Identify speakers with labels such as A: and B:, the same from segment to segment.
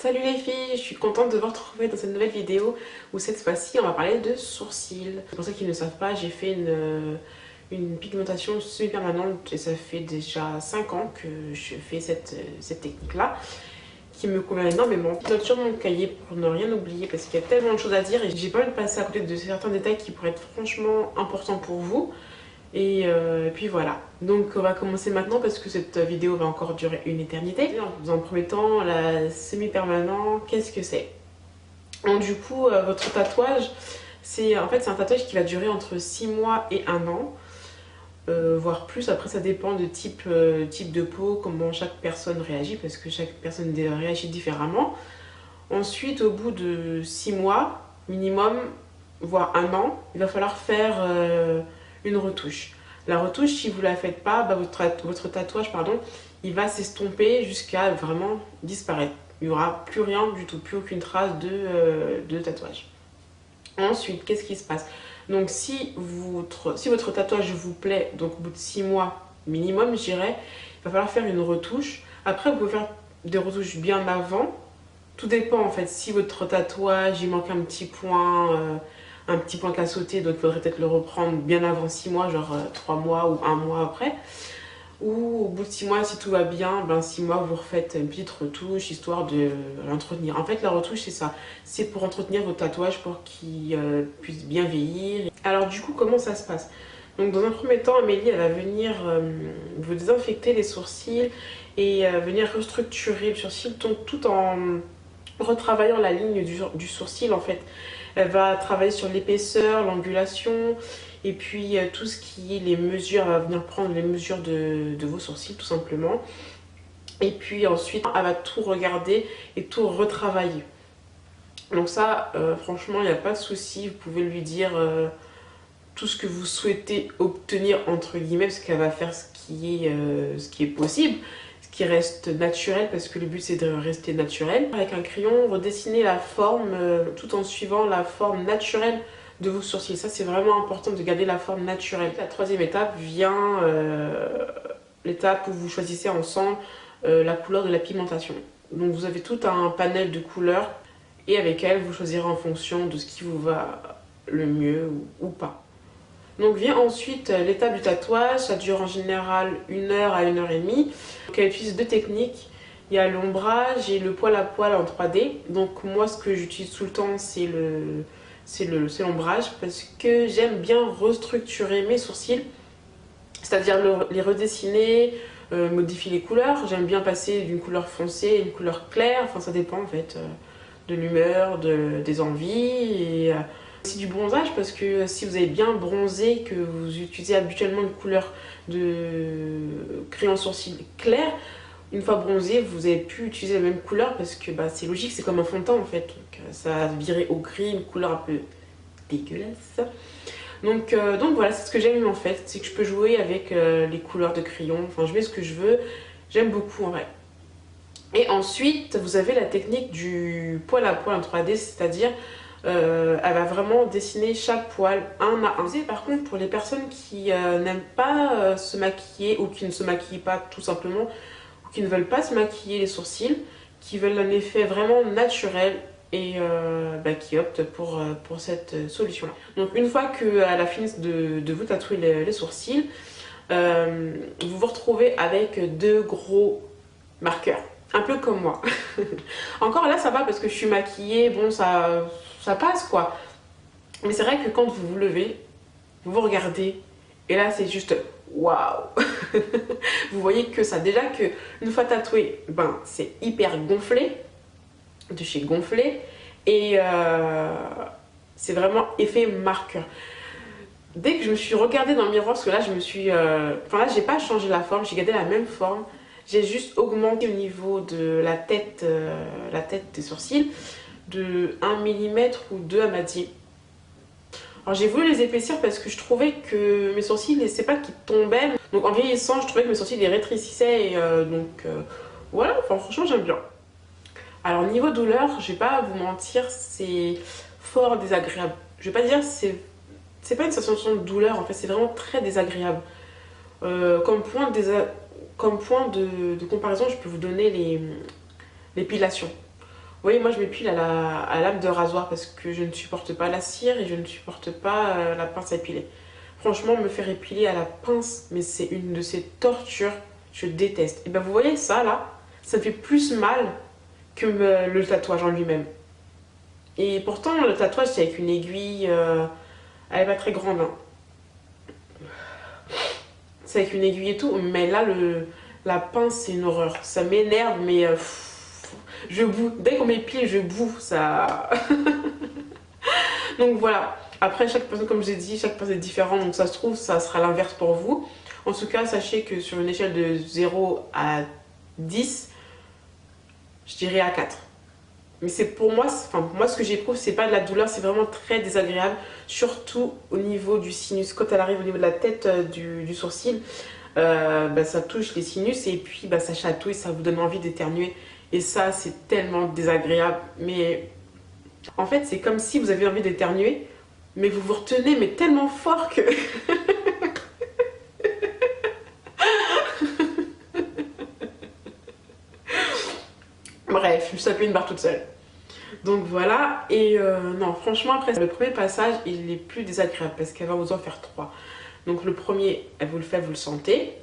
A: Salut les filles, je suis contente de vous retrouver dans cette nouvelle vidéo où cette fois-ci on va parler de sourcils. Pour ceux qui ne savent pas, j'ai fait une pigmentation semi-permanente et ça fait déjà 5 ans que je fais cette technique-là qui me convient énormément. Je note sur mon cahier pour ne rien oublier parce qu'il y a tellement de choses à dire et j'ai pas envie de passer à côté de certains détails qui pourraient être franchement importants pour vous. Et puis voilà, donc on va commencer maintenant parce que cette vidéo va encore durer une éternité. Dans un premier temps, la semi-permanent, qu'est-ce que c'est? Donc du coup, votre tatouage, c'est un tatouage qui va durer entre 6 mois et 1 an, voire plus. Après ça dépend de type de peau, comment chaque personne réagit, parce que chaque personne réagit différemment. Ensuite, au bout de 6 mois minimum, voire 1 an, il va falloir faire une retouche. La retouche, si vous ne la faites pas, votre tatouage, il va s'estomper jusqu'à vraiment disparaître. Il n'y aura plus rien du tout, plus aucune trace de tatouage. Ensuite, qu'est-ce qui se passe? Donc si votre tatouage vous plaît, donc au bout de 6 mois minimum, je dirais, il va falloir faire une retouche. Après, vous pouvez faire des retouches bien avant. Tout dépend en fait, si votre tatouage, il manque un petit point qui a sauté, donc il faudrait peut-être le reprendre bien avant 6 mois, genre 3 mois ou 1 mois après. Ou au bout de 6 mois, si tout va bien, 6 mois, vous refaites une petite retouche, histoire de l'entretenir. En fait, la retouche, c'est ça. C'est pour entretenir votre tatouage, pour qu'il puisse bien vieillir. Alors du coup, comment ça se passe? Donc dans un premier temps, Amélie, elle va venir vous désinfecter les sourcils et venir restructurer le sourcil, tout en retravaillant la ligne du sourcil en fait. Elle va travailler sur l'épaisseur, l'angulation et puis tout ce qui est les mesures. Elle va venir prendre les mesures de vos sourcils tout simplement. Et puis ensuite, elle va tout regarder et tout retravailler. Donc ça, franchement, il n'y a pas de souci. Vous pouvez lui dire tout ce que vous souhaitez obtenir entre guillemets, parce qu'elle va faire ce qui est possible, qui reste naturel, parce que le but c'est de rester naturel. Avec un crayon, redessiner la forme tout en suivant la forme naturelle de vos sourcils. Ça c'est vraiment important de garder la forme naturelle. La troisième étape vient l'étape où vous choisissez ensemble la couleur de la pigmentation. Donc vous avez tout un panel de couleurs et avec elle vous choisirez en fonction de ce qui vous va le mieux ou pas. Donc vient ensuite l'étape du tatouage, ça dure en général 1 heure à 1 heure et demie. Donc elle utilise 2 techniques, il y a l'ombrage et le poil à poil en 3D. Donc moi ce que j'utilise tout le temps c'est l'ombrage parce que j'aime bien restructurer mes sourcils, c'est-à-dire les redessiner, modifier les couleurs. J'aime bien passer d'une couleur foncée à une couleur claire, enfin ça dépend en fait de l'humeur, des envies et aussi du bronzage, parce que si vous avez bien bronzé, que vous utilisez habituellement une couleur de crayon sourcil clair, une fois bronzé, vous avez pu utiliser la même couleur parce que c'est logique, c'est comme un fond de teint en fait. Donc ça a viré au gris, une couleur un peu dégueulasse. Donc voilà, c'est ce que j'aime en fait, c'est que je peux jouer avec les couleurs de crayon, enfin je mets ce que je veux, j'aime beaucoup en vrai. Et ensuite, vous avez la technique du poil à poil en 3D, c'est-à-dire elle va vraiment dessiner chaque poil un à un. Par contre, pour les personnes qui n'aiment pas se maquiller ou qui ne se maquillent pas tout simplement, ou qui ne veulent pas se maquiller les sourcils, qui veulent un effet vraiment naturel et qui optent pour cette solution-là. Donc une fois qu'elle a fini de vous tatouer les sourcils, vous vous retrouvez avec 2 gros marqueurs. Un peu comme moi. Encore là ça va parce que je suis maquillée, bon ça passe quoi. Mais c'est vrai que quand vous vous levez, vous vous regardez et là c'est juste waouh. Vous voyez que ça, déjà que une fois tatoué, c'est hyper gonflé, de chez Gonflé, et c'est vraiment effet marqueur. Dès que je me suis regardée dans le miroir, parce que là je me suis là j'ai pas changé la forme, j'ai gardé la même forme. J'ai juste augmenté au niveau de la tête des sourcils de 1 mm ou 2 à Maddy. Alors j'ai voulu les épaissir parce que je trouvais que mes sourcils, c'est pas qu'ils tombaient. Donc en vieillissant, je trouvais que mes sourcils les rétrécissaient et voilà, franchement j'aime bien. Alors niveau douleur, je vais pas vous mentir, c'est fort désagréable. Je vais pas dire c'est pas une sensation de douleur, en fait c'est vraiment très désagréable. Comme point de comparaison, je peux vous donner l'épilation. voyez, moi je m'épile à lame de rasoir parce que je ne supporte pas la cire et je ne supporte pas la pince à épiler. Franchement, me faire épiler à la pince, mais c'est une de ces tortures, je déteste. Et ben vous voyez ça là, ça me fait plus mal que le tatouage en lui-même. Et pourtant, le tatouage c'est avec une aiguille, elle est pas très grande, hein. C'est avec une aiguille et tout, mais là la pince c'est une horreur. Ça m'énerve, mais je boue. Dès qu'on m'épile, je boue. Ça. Donc voilà. Après, chaque personne, comme je l'ai dit, chaque personne est différente. Donc ça se trouve, ça sera l'inverse pour vous. En tout cas, sachez que sur une échelle de 0 à 10, je dirais à 4. Mais c'est pour moi, enfin pour moi ce que j'éprouve, c'est pas de la douleur, c'est vraiment très désagréable. Surtout au niveau du sinus. Quand elle arrive au niveau de la tête du sourcil, bah, ça touche les sinus et puis bah, ça chatouille, ça vous donne envie d'éternuer. Et ça, c'est tellement désagréable. Mais en fait, c'est comme si vous avez envie d'éternuer, mais vous vous retenez mais tellement fort que... Bref, je me suis tapé une barre toute seule. Donc voilà, et non, franchement, après, le premier passage, il est plus désagréable parce qu'elle va vous en faire 3. Donc le premier, elle vous le fait, vous le sentez.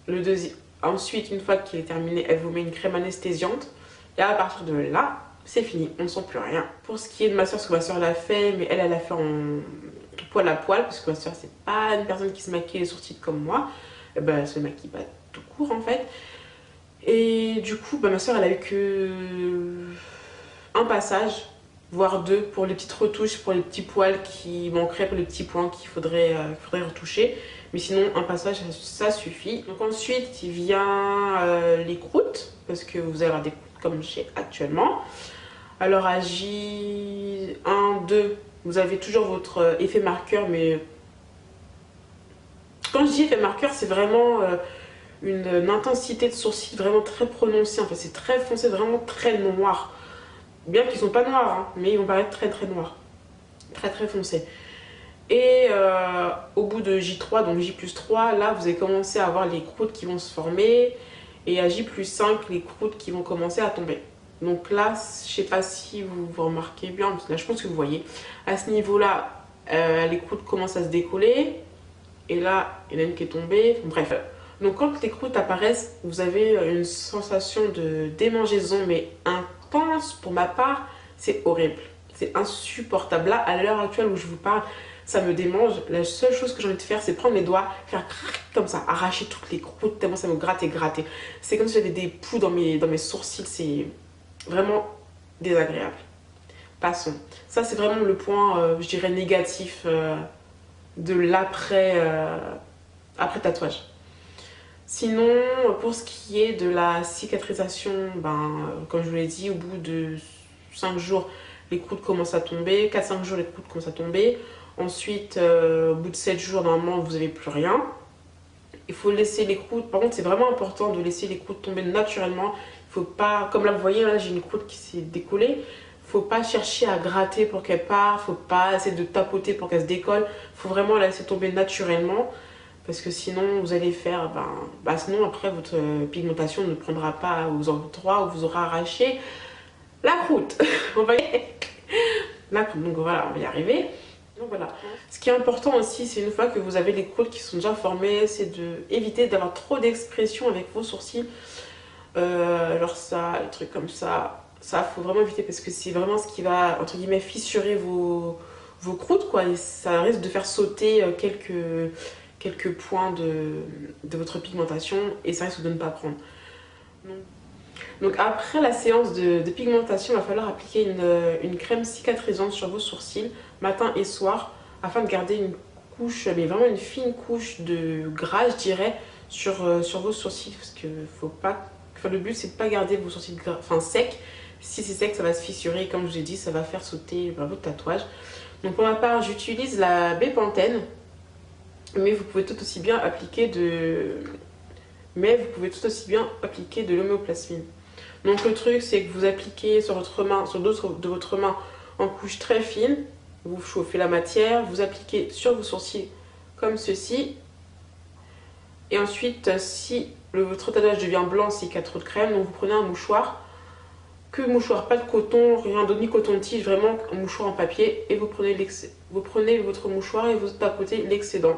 A: Le deuxième, ensuite, une fois qu'il est terminé, elle vous met une crème anesthésiante. Et à partir de là, c'est fini, on ne sent plus rien. Pour ce qui est de ma soeur, parce que ma soeur l'a fait, mais elle l'a fait en poil à poil, parce que ma soeur, c'est pas une personne qui se maquille les sourcils comme moi. Et ben, elle se maquille pas tout court en fait. Et du coup, bah, ma soeur, elle a eu que un passage, voire 2 pour les petites retouches, pour les petits poils qui manqueraient, pour les petits points qu'il faudrait retoucher. Mais sinon, un passage, ça suffit. Donc ensuite, il vient les croûtes, parce que vous allez avoir des croûtes comme j'ai actuellement. Alors à J1, 2, vous avez toujours votre effet marqueur, mais quand je dis effet marqueur, c'est vraiment une intensité de sourcils vraiment très prononcée. En fait, c'est très foncé, vraiment très noir. Bien qu'ils ne sont pas noirs, hein, mais ils vont paraître très très noirs. Très très foncés. Et au bout de J3, donc J+3, là vous allez commencer à avoir les croûtes qui vont se former. Et à J+5, les croûtes qui vont commencer à tomber. Donc là, je sais pas si vous remarquez bien, là je pense que vous voyez. À ce niveau-là, les croûtes commencent à se décoller. Et là, il y en a une qui est tombée. Bref. Donc quand les croûtes apparaissent, vous avez une sensation de démangeaison, mais intense. Pour ma part, c'est horrible. C'est insupportable. Là, à l'heure actuelle où je vous parle, ça me démange. La seule chose que j'ai envie de faire, c'est prendre mes doigts, faire comme ça, arracher toutes les croûtes, tellement ça me gratte et gratter. C'est comme si j'avais des poux dans mes sourcils. C'est vraiment désagréable. Passons. Ça, c'est vraiment le point, je dirais, négatif de l'après après tatouage. Sinon, pour ce qui est de la cicatrisation, comme je vous l'ai dit, au bout de 5 jours, les croûtes commencent à tomber. 4-5 jours, les croûtes commencent à tomber. Ensuite, au bout de 7 jours, normalement, vous n'avez plus rien. Il faut laisser les croûtes. Par contre, c'est vraiment important de laisser les croûtes tomber naturellement. Il faut pas, comme là, vous voyez, là, j'ai une croûte qui s'est décollée. Il ne faut pas chercher à gratter pour qu'elle parte. Il ne faut pas essayer de tapoter pour qu'elle se décolle. Il faut vraiment la laisser tomber naturellement. Parce que sinon, vous allez faire... sinon, après, votre pigmentation ne prendra pas aux endroits où vous aurez arraché la croûte. On va la croûte. Donc voilà, on va y arriver. Donc voilà. Ce qui est important aussi, c'est une fois que vous avez les croûtes qui sont déjà formées, c'est d'éviter d'avoir trop d'expression avec vos sourcils. Alors ça, les trucs comme ça, faut vraiment éviter parce que c'est vraiment ce qui va, entre guillemets, fissurer vos croûtes, quoi. Et ça risque de faire sauter quelques points de votre pigmentation et ça risque de ne pas prendre. Donc après la séance de pigmentation, il va falloir appliquer une crème cicatrisante sur vos sourcils matin et soir afin de garder une couche, mais vraiment une fine couche de gras, je dirais, sur vos sourcils parce que le but c'est de ne pas garder vos sourcils secs. Si c'est sec, ça va se fissurer et comme je vous ai dit, ça va faire sauter votre tatouage. Donc pour ma part, j'utilise la Bepanthen. Mais vous pouvez tout aussi bien appliquer de l'homéoplasmine. Donc le truc c'est que vous appliquez sur votre main, sur le dos de votre main en couche très fine, vous chauffez la matière, vous appliquez sur vos sourcils comme ceci. Et ensuite si votre tatouage devient blanc, c'est qu'il y a trop de crème, donc vous prenez un mouchoir que mouchoir, pas de coton, rien d'autre, ni coton-tige, vraiment un mouchoir en papier. Et vous prenez votre mouchoir et vous tapotez l'excédent.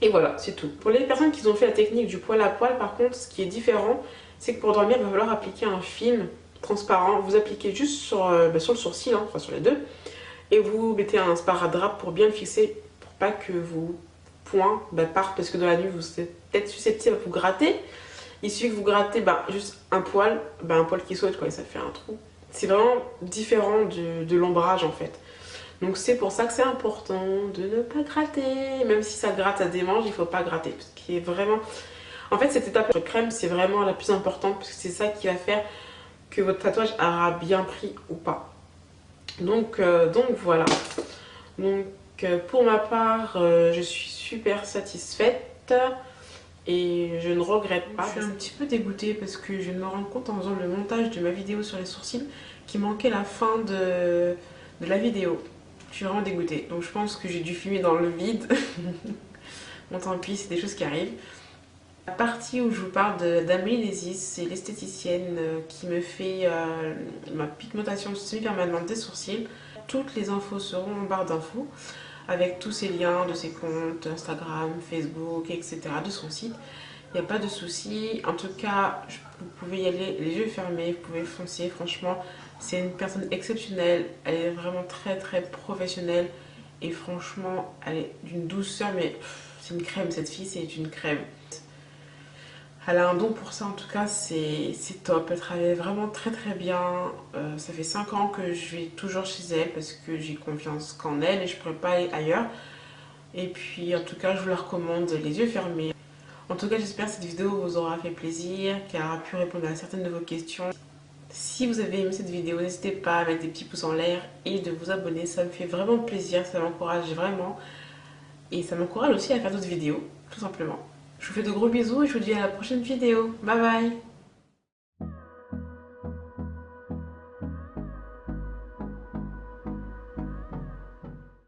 A: Et voilà, c'est tout. Pour les personnes qui ont fait la technique du poil à poil, par contre, ce qui est différent, c'est que pour dormir, il va falloir appliquer un film transparent. Vous appliquez juste sur le sourcil, hein, enfin sur les deux. Et vous mettez un sparadrap pour bien le fixer, pour pas que vos poings partent, parce que dans la nuit, vous êtes peut-être susceptible à vous gratter. Il suffit que vous grattez juste un poil qui saute, quoi, et ça fait un trou. C'est vraiment différent de l'ombrage, en fait. Donc c'est pour ça que c'est important de ne pas gratter. Même si ça gratte, ça démange, il ne faut pas gratter. Parce qu'il est vraiment... En fait, cette étape de crème, c'est vraiment la plus importante, parce que c'est ça qui va faire que votre tatouage aura bien pris ou pas. Donc voilà. Donc pour ma part, je suis super satisfaite. Et je ne regrette pas. Je suis un petit peu dégoûtée parce que je me rends compte en faisant le montage de ma vidéo sur les sourcils qu'il manquait la fin de la vidéo. Je suis vraiment dégoûtée. Donc je pense que j'ai dû filmer dans le vide. Bon tant pis, c'est des choses qui arrivent. La partie où je vous parle d'Amélie Lézis, c'est l'esthéticienne qui me fait ma pigmentation semi-permanente des sourcils. Toutes les infos seront en barre d'infos, avec tous ses liens de ses comptes, Instagram, Facebook, etc. de son site. Il n'y a pas de souci. En tout cas, vous pouvez y aller les yeux fermés, vous pouvez foncer. Franchement, c'est une personne exceptionnelle. Elle est vraiment très très professionnelle. Et franchement, elle est d'une douceur, mais c'est une crème, cette fille, c'est une crème. Elle a un don pour ça, en tout cas, c'est top. Elle travaille vraiment très très bien. Ça fait 5 ans que je vais toujours chez elle parce que j'ai confiance qu'en elle et je ne pourrais pas aller ailleurs. Et puis, en tout cas, je vous la recommande les yeux fermés. En tout cas, j'espère que cette vidéo vous aura fait plaisir, qu'elle aura pu répondre à certaines de vos questions. Si vous avez aimé cette vidéo, n'hésitez pas à mettre des petits pouces en l'air et de vous abonner. Ça me fait vraiment plaisir, ça m'encourage vraiment. Et ça m'encourage aussi à faire d'autres vidéos, tout simplement. Je vous fais de gros bisous et je vous dis à la prochaine vidéo. Bye bye!